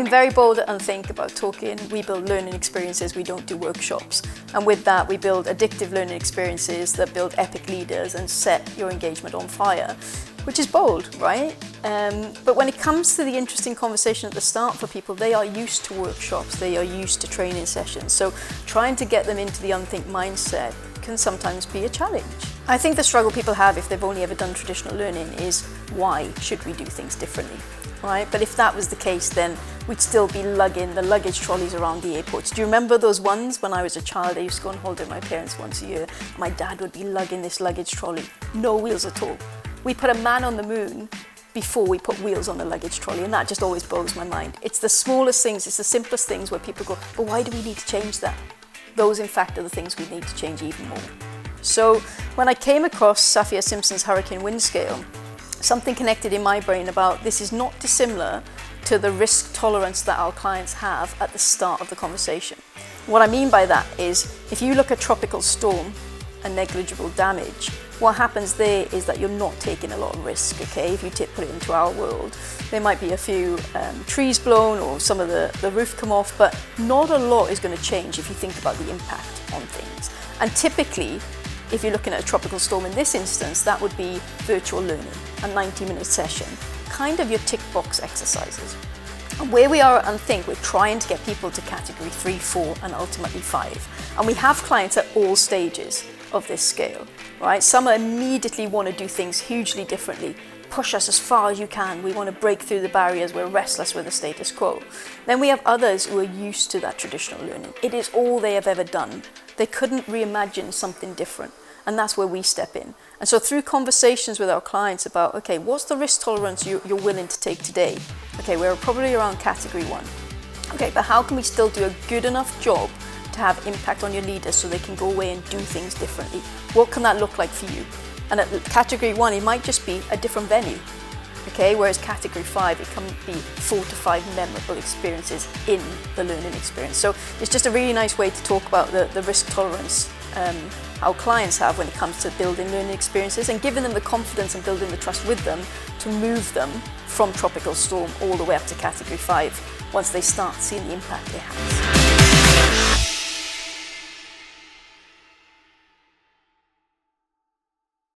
been very bold at Unthink about talking. We build learning experiences, we don't do workshops. And with that, we build addictive learning experiences that build epic leaders and set your engagement on fire, which is bold, right? But when it comes to the interesting conversation at the start for people, they are used to workshops, they are used to training sessions. So trying to get them into the Unthink mindset can sometimes be a challenge. I think the struggle people have if they've only ever done traditional learning is, why should we do things differently, right? But if that was the case, then we'd still be lugging the luggage trolleys around the airports. Do you remember those ones when I was a child? I used to go on holiday with my parents once a year. My dad would be lugging this luggage trolley, no wheels at all. We put a man on the moon before we put wheels on the luggage trolley, and that just always blows my mind. It's the smallest things, it's the simplest things where people go, but why do we need to change that? Those, in fact, are the things we need to change even more. So when I came across Saffir-Simpson's Hurricane Wind Scale, something connected in my brain about this is not dissimilar to the risk tolerance that our clients have at the start of the conversation. What I mean by that is, if you look at tropical storm and negligible damage, what happens there is that you're not taking a lot of risk, okay? If you put it into our world, there might be a few trees blown or some of the roof come off, but not a lot is going to change if you think about the impact on things. And typically, if you're looking at a tropical storm in this instance, that would be virtual learning, a 90-minute session, kind of your tick box exercises. And where we are at Unthink, we're trying to get people to category 3, 4, and ultimately 5. And we have clients at all stages of this scale, right? Some immediately want to do things hugely differently. Push us as far as you can. We want to break through the barriers. We're restless with the status quo. Then we have others who are used to that traditional learning. It is all they have ever done. They couldn't reimagine something different. And that's where we step in. And so through conversations with our clients about, okay, what's the risk tolerance you're willing to take today? Okay, we're probably around category 1. Okay, but how can we still do a good enough job to have impact on your leaders so they can go away and do things differently? What can that look like for you? And at category 1, it might just be a different venue. Okay, whereas category 5, it can be 4 to 5 memorable experiences in the learning experience. So it's just a really nice way to talk about the risk tolerance our clients have when it comes to building learning experiences and giving them the confidence and building the trust with them to move them from tropical storm all the way up to category 5 once they start seeing the impact it has.